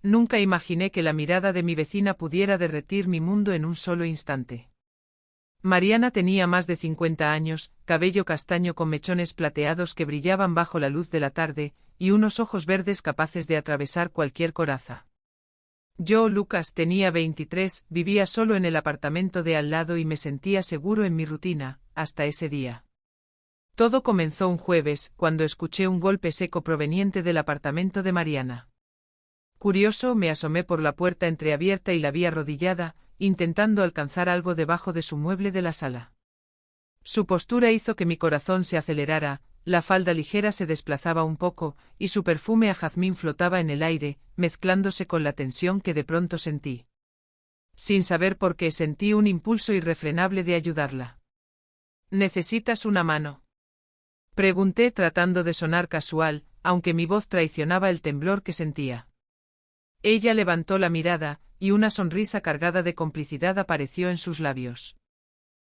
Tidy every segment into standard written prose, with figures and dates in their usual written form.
Nunca imaginé que la mirada de mi vecina pudiera derretir mi mundo en un solo instante. Mariana tenía más de 50 años, cabello castaño con mechones plateados que brillaban bajo la luz de la tarde, y unos ojos verdes capaces de atravesar cualquier coraza. Yo, Lucas, tenía 23, vivía solo en el apartamento de al lado y me sentía seguro en mi rutina, hasta ese día. Todo comenzó un jueves, cuando escuché un golpe seco proveniente del apartamento de Mariana. Curioso, me asomé por la puerta entreabierta y la vi arrodillada, intentando alcanzar algo debajo de su mueble de la sala. Su postura hizo que mi corazón se acelerara, la falda ligera se desplazaba un poco, y su perfume a jazmín flotaba en el aire, mezclándose con la tensión que de pronto sentí. Sin saber por qué sentí un impulso irrefrenable de ayudarla. ¿Necesitas una mano?, pregunté tratando de sonar casual, aunque mi voz traicionaba el temblor que sentía. Ella levantó la mirada, y una sonrisa cargada de complicidad apareció en sus labios.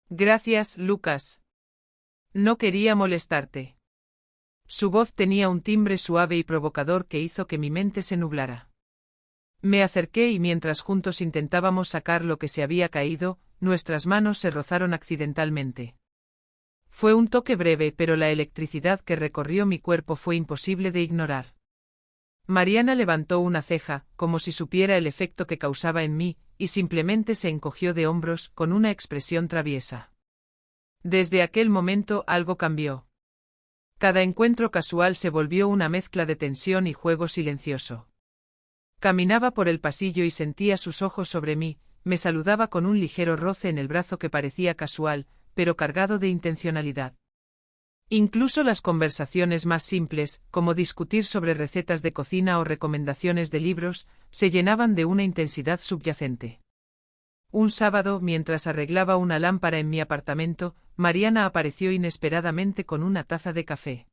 Gracias, Lucas. No quería molestarte. Su voz tenía un timbre suave y provocador que hizo que mi mente se nublara. Me acerqué y mientras juntos intentábamos sacar lo que se había caído, nuestras manos se rozaron accidentalmente. Fue un toque breve, pero la electricidad que recorrió mi cuerpo fue imposible de ignorar. Mariana levantó una ceja, como si supiera el efecto que causaba en mí, y simplemente se encogió de hombros, con una expresión traviesa. Desde aquel momento algo cambió. Cada encuentro casual se volvió una mezcla de tensión y juego silencioso. Caminaba por el pasillo y sentía sus ojos sobre mí, me saludaba con un ligero roce en el brazo que parecía casual, pero cargado de intencionalidad. Incluso las conversaciones más simples, como discutir sobre recetas de cocina o recomendaciones de libros, se llenaban de una intensidad subyacente. Un sábado, mientras arreglaba una lámpara en mi apartamento, Mariana apareció inesperadamente con una taza de café.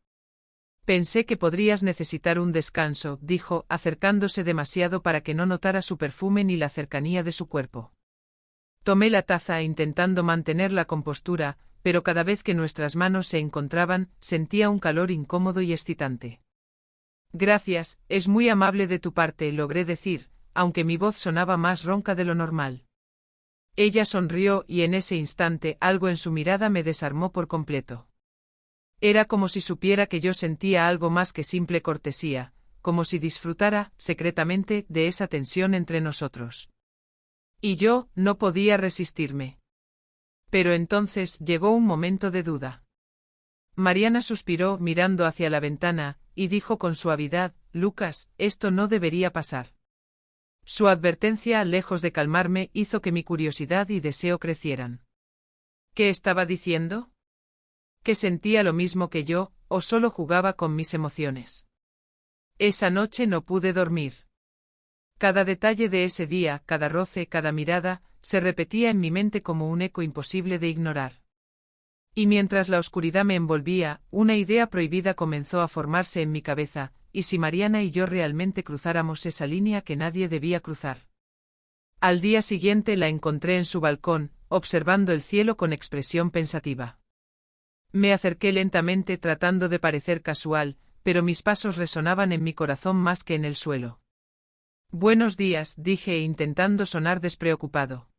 Pensé que podrías necesitar un descanso, dijo, acercándose demasiado para que no notara su perfume ni la cercanía de su cuerpo. Tomé la taza intentando mantener la compostura, pero cada vez que nuestras manos se encontraban, sentía un calor incómodo y excitante. Gracias, es muy amable de tu parte, logré decir, aunque mi voz sonaba más ronca de lo normal. Ella sonrió y en ese instante algo en su mirada me desarmó por completo. Era como si supiera que yo sentía algo más que simple cortesía, como si disfrutara, secretamente, de esa tensión entre nosotros. Y yo, no podía resistirme. Pero entonces llegó un momento de duda. Mariana suspiró mirando hacia la ventana, y dijo con suavidad, Lucas, esto no debería pasar. Su advertencia, lejos de calmarme, hizo que mi curiosidad y deseo crecieran. ¿Qué estaba diciendo? ¿Que sentía lo mismo que yo, o solo jugaba con mis emociones? Esa noche no pude dormir. Cada detalle de ese día, cada roce, cada mirada, se repetía en mi mente como un eco imposible de ignorar. Y mientras la oscuridad me envolvía, una idea prohibida comenzó a formarse en mi cabeza, ¿y si Mariana y yo realmente cruzáramos esa línea que nadie debía cruzar? Al día siguiente la encontré en su balcón, observando el cielo con expresión pensativa. Me acerqué lentamente tratando de parecer casual, pero mis pasos resonaban en mi corazón más que en el suelo. Buenos días, dije intentando sonar despreocupado.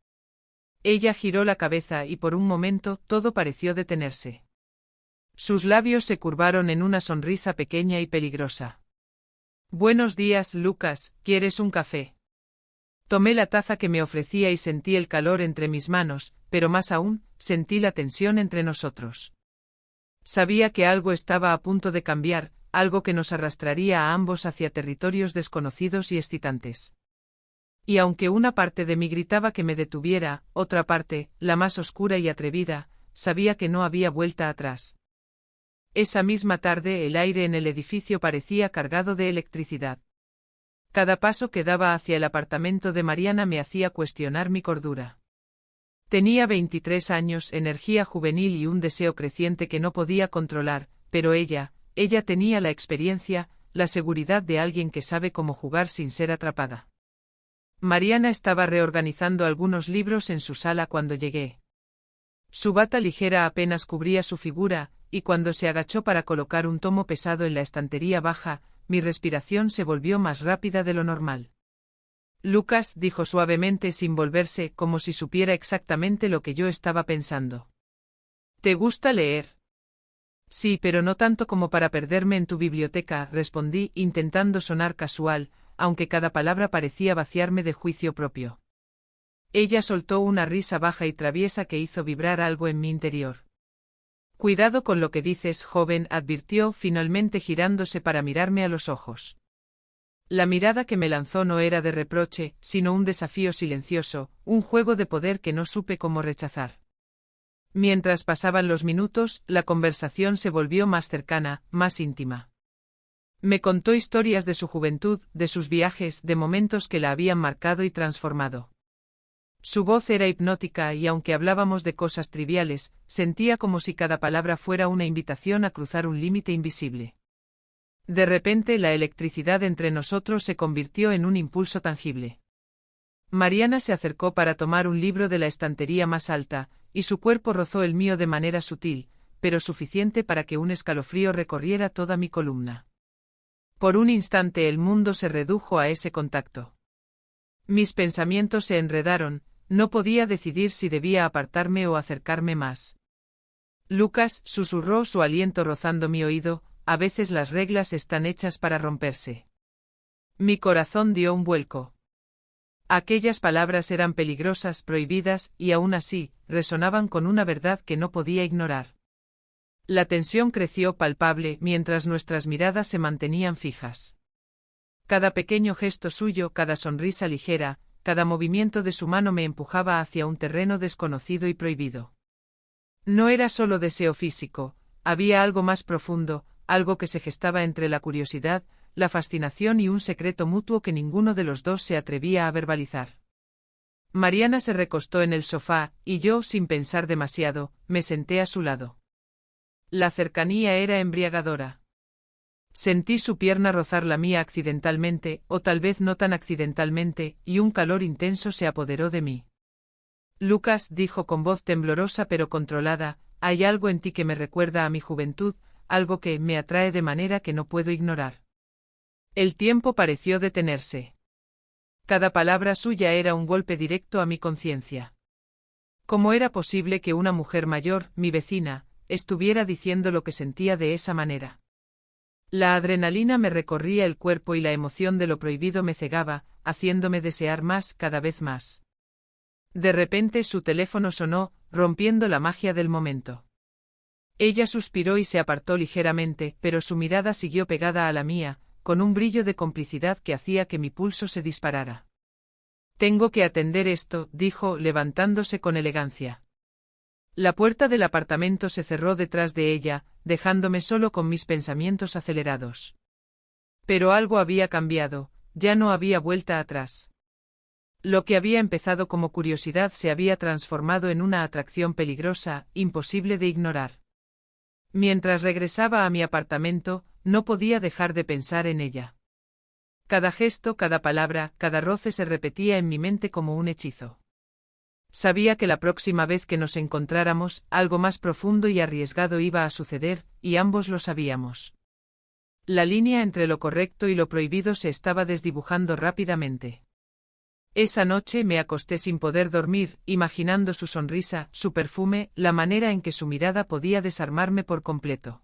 Ella giró la cabeza y por un momento todo pareció detenerse. Sus labios se curvaron en una sonrisa pequeña y peligrosa. Buenos días, Lucas, ¿quieres un café? Tomé la taza que me ofrecía y sentí el calor entre mis manos, pero más aún, sentí la tensión entre nosotros. Sabía que algo estaba a punto de cambiar, algo que nos arrastraría a ambos hacia territorios desconocidos y excitantes. Y aunque una parte de mí gritaba que me detuviera, otra parte, la más oscura y atrevida, sabía que no había vuelta atrás. Esa misma tarde el aire en el edificio parecía cargado de electricidad. Cada paso que daba hacia el apartamento de Mariana me hacía cuestionar mi cordura. Tenía 23 años, energía juvenil y un deseo creciente que no podía controlar, pero ella tenía la experiencia, la seguridad de alguien que sabe cómo jugar sin ser atrapada. Mariana estaba reorganizando algunos libros en su sala cuando llegué. Su bata ligera apenas cubría su figura, y cuando se agachó para colocar un tomo pesado en la estantería baja, mi respiración se volvió más rápida de lo normal. Lucas, dijo suavemente sin volverse, como si supiera exactamente lo que yo estaba pensando. ¿Te gusta leer? Sí, pero no tanto como para perderme en tu biblioteca, respondí, intentando sonar casual, aunque cada palabra parecía vaciarme de juicio propio. Ella soltó una risa baja y traviesa que hizo vibrar algo en mi interior. Cuidado con lo que dices, joven, advirtió, finalmente girándose para mirarme a los ojos. La mirada que me lanzó no era de reproche, sino un desafío silencioso, un juego de poder que no supe cómo rechazar. Mientras pasaban los minutos, la conversación se volvió más cercana, más íntima. Me contó historias de su juventud, de sus viajes, de momentos que la habían marcado y transformado. Su voz era hipnótica y aunque hablábamos de cosas triviales, sentía como si cada palabra fuera una invitación a cruzar un límite invisible. De repente la electricidad entre nosotros se convirtió en un impulso tangible. Mariana se acercó para tomar un libro de la estantería más alta, y su cuerpo rozó el mío de manera sutil, pero suficiente para que un escalofrío recorriera toda mi columna. Por un instante el mundo se redujo a ese contacto. Mis pensamientos se enredaron, no podía decidir si debía apartarme o acercarme más. Lucas, susurró, su aliento rozando mi oído, a veces las reglas están hechas para romperse. Mi corazón dio un vuelco. Aquellas palabras eran peligrosas, prohibidas, y aún así, resonaban con una verdad que no podía ignorar. La tensión creció palpable mientras nuestras miradas se mantenían fijas. Cada pequeño gesto suyo, cada sonrisa ligera, cada movimiento de su mano me empujaba hacia un terreno desconocido y prohibido. No era solo deseo físico, había algo más profundo, algo que se gestaba entre la curiosidad, la fascinación y un secreto mutuo que ninguno de los dos se atrevía a verbalizar. Mariana se recostó en el sofá, y yo, sin pensar demasiado, me senté a su lado. La cercanía era embriagadora. Sentí su pierna rozar la mía accidentalmente, o tal vez no tan accidentalmente, y un calor intenso se apoderó de mí. Lucas, dijo con voz temblorosa pero controlada, hay algo en ti que me recuerda a mi juventud, algo que me atrae de manera que no puedo ignorar. El tiempo pareció detenerse. Cada palabra suya era un golpe directo a mi conciencia. ¿Cómo era posible que una mujer mayor, mi vecina, estuviera diciendo lo que sentía de esa manera? La adrenalina me recorría el cuerpo y la emoción de lo prohibido me cegaba, haciéndome desear más, cada vez más. De repente su teléfono sonó, rompiendo la magia del momento. Ella suspiró y se apartó ligeramente, pero su mirada siguió pegada a la mía, con un brillo de complicidad que hacía que mi pulso se disparara. Tengo que atender esto, dijo, levantándose con elegancia. La puerta del apartamento se cerró detrás de ella, dejándome solo con mis pensamientos acelerados. Pero algo había cambiado, ya no había vuelta atrás. Lo que había empezado como curiosidad se había transformado en una atracción peligrosa, imposible de ignorar. Mientras regresaba a mi apartamento, no podía dejar de pensar en ella. Cada gesto, cada palabra, cada roce se repetía en mi mente como un hechizo. Sabía que la próxima vez que nos encontráramos, algo más profundo y arriesgado iba a suceder, y ambos lo sabíamos. La línea entre lo correcto y lo prohibido se estaba desdibujando rápidamente. Esa noche me acosté sin poder dormir, imaginando su sonrisa, su perfume, la manera en que su mirada podía desarmarme por completo.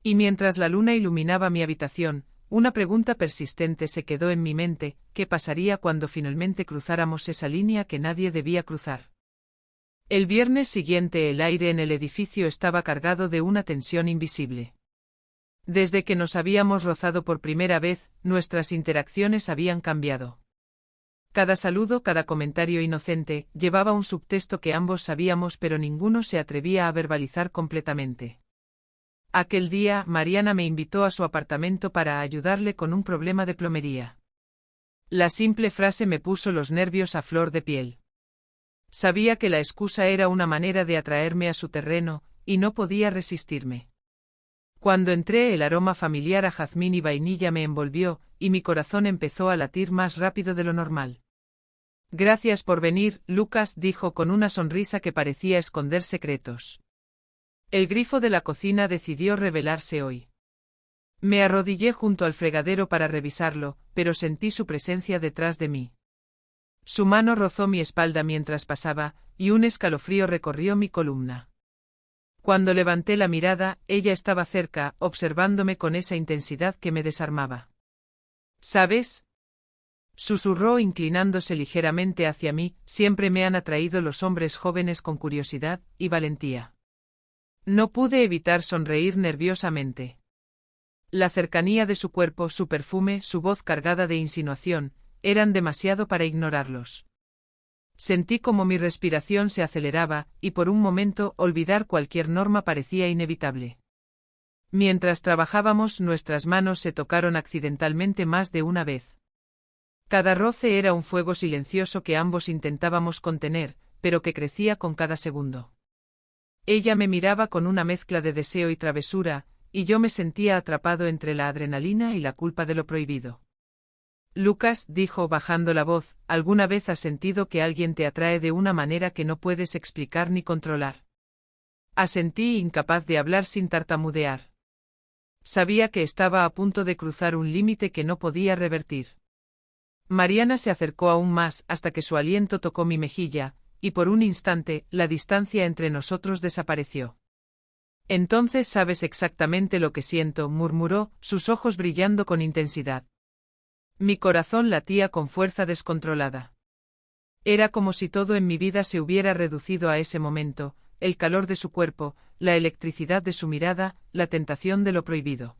Y mientras la luna iluminaba mi habitación, una pregunta persistente se quedó en mi mente: ¿qué pasaría cuando finalmente cruzáramos esa línea que nadie debía cruzar? El viernes siguiente el aire en el edificio estaba cargado de una tensión invisible. Desde que nos habíamos rozado por primera vez, nuestras interacciones habían cambiado. Cada saludo, cada comentario inocente, llevaba un subtexto que ambos sabíamos pero ninguno se atrevía a verbalizar completamente. Aquel día, Mariana me invitó a su apartamento para ayudarle con un problema de plomería. La simple frase me puso los nervios a flor de piel. Sabía que la excusa era una manera de atraerme a su terreno, y no podía resistirme. Cuando entré, el aroma familiar a jazmín y vainilla me envolvió, y mi corazón empezó a latir más rápido de lo normal. Gracias por venir, Lucas, dijo con una sonrisa que parecía esconder secretos. El grifo de la cocina decidió revelarse hoy. Me arrodillé junto al fregadero para revisarlo, pero sentí su presencia detrás de mí. Su mano rozó mi espalda mientras pasaba, y un escalofrío recorrió mi columna. Cuando levanté la mirada, ella estaba cerca, observándome con esa intensidad que me desarmaba. ¿Sabes? Susurró inclinándose ligeramente hacia mí, siempre me han atraído los hombres jóvenes con curiosidad y valentía. No pude evitar sonreír nerviosamente. La cercanía de su cuerpo, su perfume, su voz cargada de insinuación, eran demasiado para ignorarlos. Sentí como mi respiración se aceleraba, y por un momento olvidar cualquier norma parecía inevitable. Mientras trabajábamos, nuestras manos se tocaron accidentalmente más de una vez. Cada roce era un fuego silencioso que ambos intentábamos contener, pero que crecía con cada segundo. Ella me miraba con una mezcla de deseo y travesura, y yo me sentía atrapado entre la adrenalina y la culpa de lo prohibido. Lucas, dijo bajando la voz, ¿alguna vez has sentido que alguien te atrae de una manera que no puedes explicar ni controlar? Asentí, incapaz de hablar sin tartamudear. Sabía que estaba a punto de cruzar un límite que no podía revertir. Mariana se acercó aún más hasta que su aliento tocó mi mejilla, y por un instante, la distancia entre nosotros desapareció. Entonces sabes exactamente lo que siento, murmuró, sus ojos brillando con intensidad. Mi corazón latía con fuerza descontrolada. Era como si todo en mi vida se hubiera reducido a ese momento, el calor de su cuerpo, la electricidad de su mirada, la tentación de lo prohibido.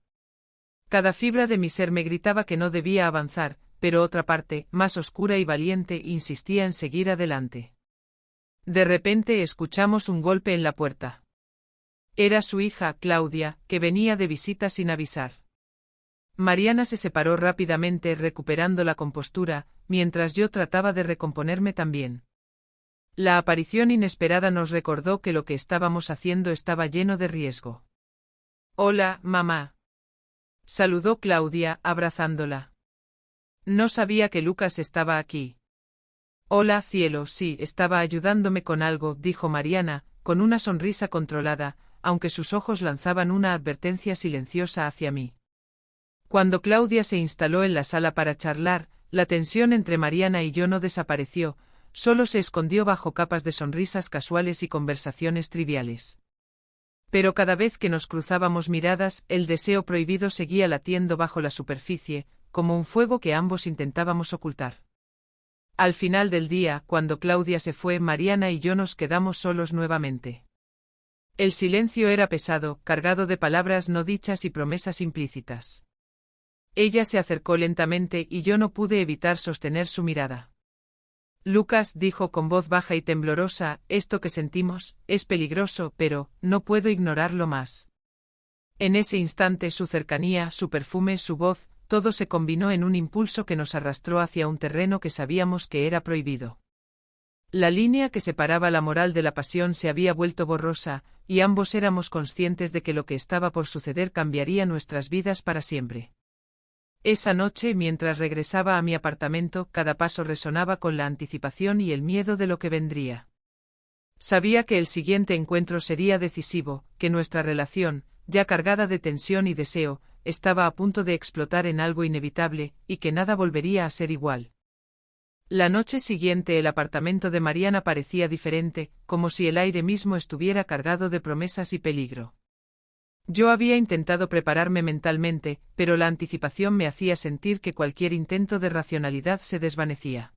Cada fibra de mi ser me gritaba que no debía avanzar, pero otra parte, más oscura y valiente, insistía en seguir adelante. De repente escuchamos un golpe en la puerta. Era su hija, Claudia, que venía de visita sin avisar. Mariana se separó rápidamente recuperando la compostura, mientras yo trataba de recomponerme también. La aparición inesperada nos recordó que lo que estábamos haciendo estaba lleno de riesgo. «Hola, mamá», saludó Claudia, abrazándola. No sabía que Lucas estaba aquí. «Hola, cielo, sí, estaba ayudándome con algo», dijo Mariana, con una sonrisa controlada, aunque sus ojos lanzaban una advertencia silenciosa hacia mí. Cuando Claudia se instaló en la sala para charlar, la tensión entre Mariana y yo no desapareció, solo se escondió bajo capas de sonrisas casuales y conversaciones triviales. Pero cada vez que nos cruzábamos miradas, el deseo prohibido seguía latiendo bajo la superficie, como un fuego que ambos intentábamos ocultar. Al final del día, cuando Claudia se fue, Mariana y yo nos quedamos solos nuevamente. El silencio era pesado, cargado de palabras no dichas y promesas implícitas. Ella se acercó lentamente y yo no pude evitar sostener su mirada. Lucas, dijo con voz baja y temblorosa, esto que sentimos, es peligroso, pero no puedo ignorarlo más. En ese instante su cercanía, su perfume, su voz, todo se combinó en un impulso que nos arrastró hacia un terreno que sabíamos que era prohibido. La línea que separaba la moral de la pasión se había vuelto borrosa, y ambos éramos conscientes de que lo que estaba por suceder cambiaría nuestras vidas para siempre. Esa noche, mientras regresaba a mi apartamento, cada paso resonaba con la anticipación y el miedo de lo que vendría. Sabía que el siguiente encuentro sería decisivo, que nuestra relación, ya cargada de tensión y deseo, estaba a punto de explotar en algo inevitable, y que nada volvería a ser igual. La noche siguiente el apartamento de Mariana parecía diferente, como si el aire mismo estuviera cargado de promesas y peligro. Yo había intentado prepararme mentalmente, pero la anticipación me hacía sentir que cualquier intento de racionalidad se desvanecía.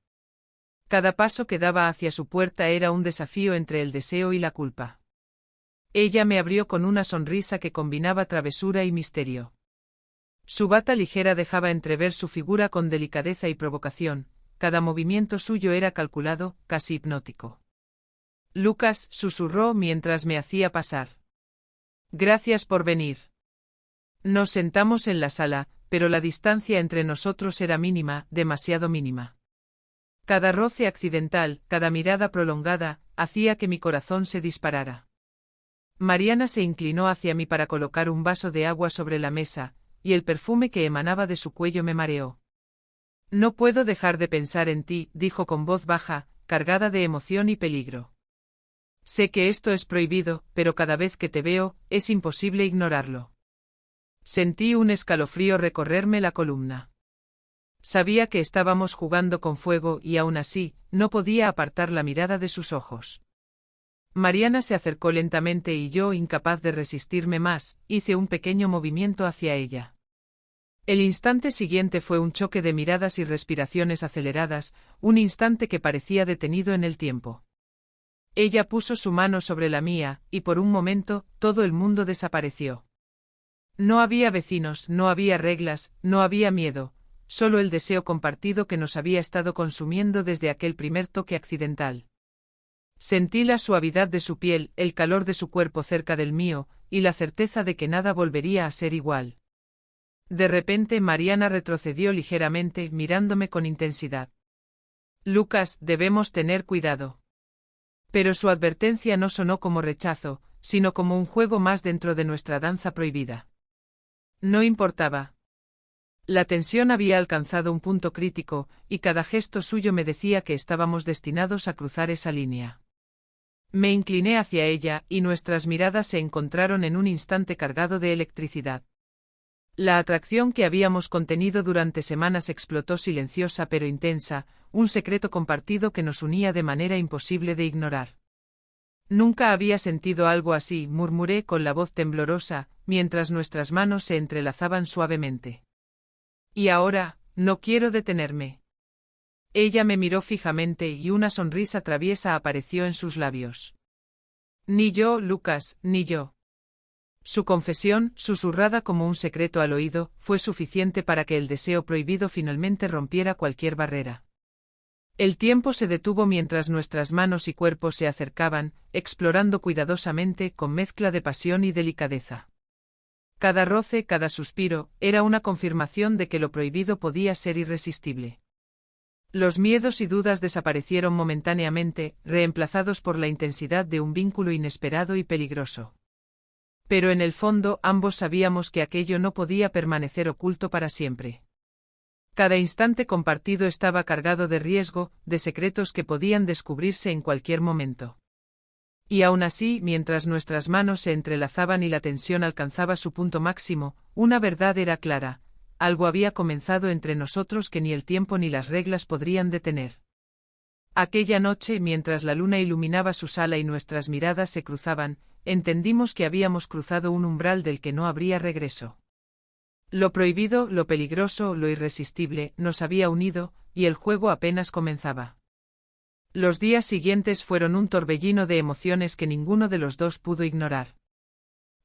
Cada paso que daba hacia su puerta era un desafío entre el deseo y la culpa. Ella me abrió con una sonrisa que combinaba travesura y misterio. Su bata ligera dejaba entrever su figura con delicadeza y provocación, cada movimiento suyo era calculado, casi hipnótico. Lucas, susurró mientras me hacía pasar. Gracias por venir. Nos sentamos en la sala, pero la distancia entre nosotros era mínima, demasiado mínima. Cada roce accidental, cada mirada prolongada, hacía que mi corazón se disparara. Mariana se inclinó hacia mí para colocar un vaso de agua sobre la mesa, y el perfume que emanaba de su cuello me mareó. No puedo dejar de pensar en ti, dijo con voz baja, cargada de emoción y peligro. Sé que esto es prohibido, pero cada vez que te veo, es imposible ignorarlo. Sentí un escalofrío recorrerme la columna. Sabía que estábamos jugando con fuego y aún así, no podía apartar la mirada de sus ojos. Mariana se acercó lentamente y yo, incapaz de resistirme más, hice un pequeño movimiento hacia ella. El instante siguiente fue un choque de miradas y respiraciones aceleradas, un instante que parecía detenido en el tiempo. Ella puso su mano sobre la mía, y por un momento, todo el mundo desapareció. No había vecinos, no había reglas, no había miedo, solo el deseo compartido que nos había estado consumiendo desde aquel primer toque accidental. Sentí la suavidad de su piel, el calor de su cuerpo cerca del mío, y la certeza de que nada volvería a ser igual. De repente Mariana retrocedió ligeramente, mirándome con intensidad. Lucas, debemos tener cuidado. Pero su advertencia no sonó como rechazo, sino como un juego más dentro de nuestra danza prohibida. No importaba. La tensión había alcanzado un punto crítico, y cada gesto suyo me decía que estábamos destinados a cruzar esa línea. Me incliné hacia ella, y nuestras miradas se encontraron en un instante cargado de electricidad. La atracción que habíamos contenido durante semanas explotó silenciosa pero intensa, un secreto compartido que nos unía de manera imposible de ignorar. Nunca había sentido algo así, murmuré con la voz temblorosa, mientras nuestras manos se entrelazaban suavemente. Y ahora, no quiero detenerme. Ella me miró fijamente y una sonrisa traviesa apareció en sus labios. Ni yo, Lucas, ni yo. Su confesión, susurrada como un secreto al oído, fue suficiente para que el deseo prohibido finalmente rompiera cualquier barrera. El tiempo se detuvo mientras nuestras manos y cuerpos se acercaban, explorando cuidadosamente con mezcla de pasión y delicadeza. Cada roce, cada suspiro, era una confirmación de que lo prohibido podía ser irresistible. Los miedos y dudas desaparecieron momentáneamente, reemplazados por la intensidad de un vínculo inesperado y peligroso. Pero en el fondo ambos sabíamos que aquello no podía permanecer oculto para siempre. Cada instante compartido estaba cargado de riesgo, de secretos que podían descubrirse en cualquier momento. Y aún así, mientras nuestras manos se entrelazaban y la tensión alcanzaba su punto máximo, una verdad era clara: algo había comenzado entre nosotros que ni el tiempo ni las reglas podrían detener. Aquella noche, mientras la luna iluminaba su sala y nuestras miradas se cruzaban, entendimos que habíamos cruzado un umbral del que no habría regreso. Lo prohibido, lo peligroso, lo irresistible, nos había unido, y el juego apenas comenzaba. Los días siguientes fueron un torbellino de emociones que ninguno de los dos pudo ignorar.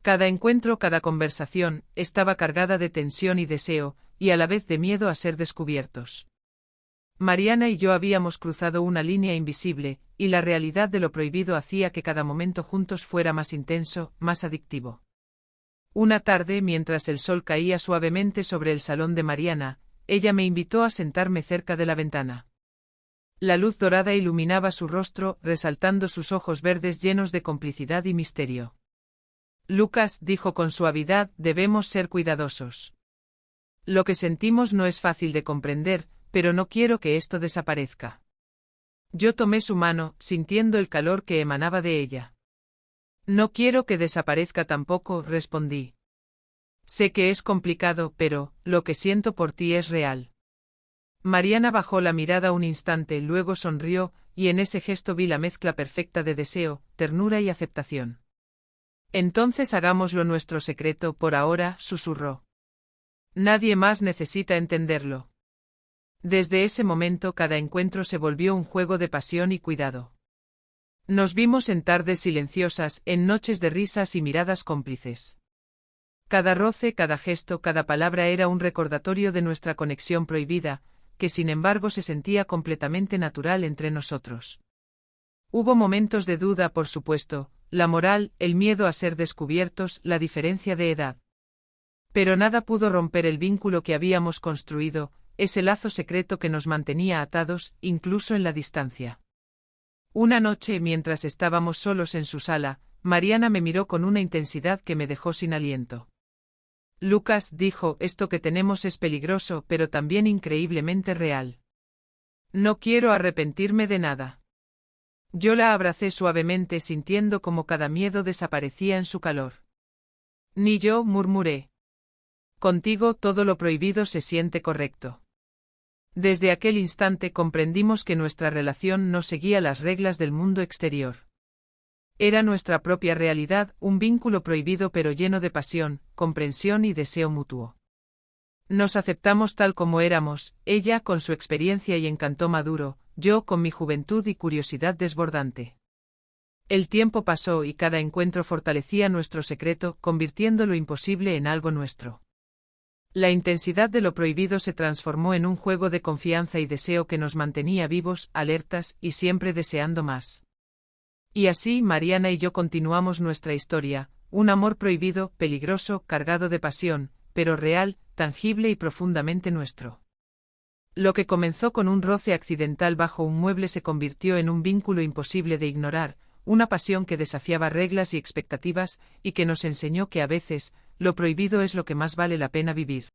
Cada encuentro, cada conversación, estaba cargada de tensión y deseo, y a la vez de miedo a ser descubiertos. Mariana y yo habíamos cruzado una línea invisible, y la realidad de lo prohibido hacía que cada momento juntos fuera más intenso, más adictivo. Una tarde, mientras el sol caía suavemente sobre el salón de Mariana, ella me invitó a sentarme cerca de la ventana. La luz dorada iluminaba su rostro, resaltando sus ojos verdes llenos de complicidad y misterio. Lucas, dijo con suavidad, debemos ser cuidadosos. Lo que sentimos no es fácil de comprender, pero no quiero que esto desaparezca. Yo tomé su mano, sintiendo el calor que emanaba de ella. No quiero que desaparezca tampoco, respondí. Sé que es complicado, pero lo que siento por ti es real. Mariana bajó la mirada un instante, luego sonrió, y en ese gesto vi la mezcla perfecta de deseo, ternura y aceptación. Entonces hagámoslo nuestro secreto por ahora, susurró. Nadie más necesita entenderlo. Desde ese momento cada encuentro se volvió un juego de pasión y cuidado. Nos vimos en tardes silenciosas, en noches de risas y miradas cómplices. Cada roce, cada gesto, cada palabra era un recordatorio de nuestra conexión prohibida, que sin embargo se sentía completamente natural entre nosotros. Hubo momentos de duda, por supuesto, la moral, el miedo a ser descubiertos, la diferencia de edad. Pero nada pudo romper el vínculo que habíamos construido, ese lazo secreto que nos mantenía atados, incluso en la distancia. Una noche, mientras estábamos solos en su sala, Mariana me miró con una intensidad que me dejó sin aliento. Lucas, dijo, esto que tenemos es peligroso, pero también increíblemente real. No quiero arrepentirme de nada. Yo la abracé suavemente, sintiendo como cada miedo desaparecía en su calor. Ni yo, murmuré. Contigo todo lo prohibido se siente correcto. Desde aquel instante comprendimos que nuestra relación no seguía las reglas del mundo exterior. Era nuestra propia realidad, un vínculo prohibido pero lleno de pasión, comprensión y deseo mutuo. Nos aceptamos tal como éramos, ella con su experiencia y encanto maduro, yo con mi juventud y curiosidad desbordante. El tiempo pasó y cada encuentro fortalecía nuestro secreto, convirtiendo lo imposible en algo nuestro. La intensidad de lo prohibido se transformó en un juego de confianza y deseo que nos mantenía vivos, alertas y siempre deseando más. Y así Mariana y yo continuamos nuestra historia, un amor prohibido, peligroso, cargado de pasión, pero real, tangible y profundamente nuestro. Lo que comenzó con un roce accidental bajo un mueble se convirtió en un vínculo imposible de ignorar, una pasión que desafiaba reglas y expectativas, y que nos enseñó que a veces, lo prohibido es lo que más vale la pena vivir.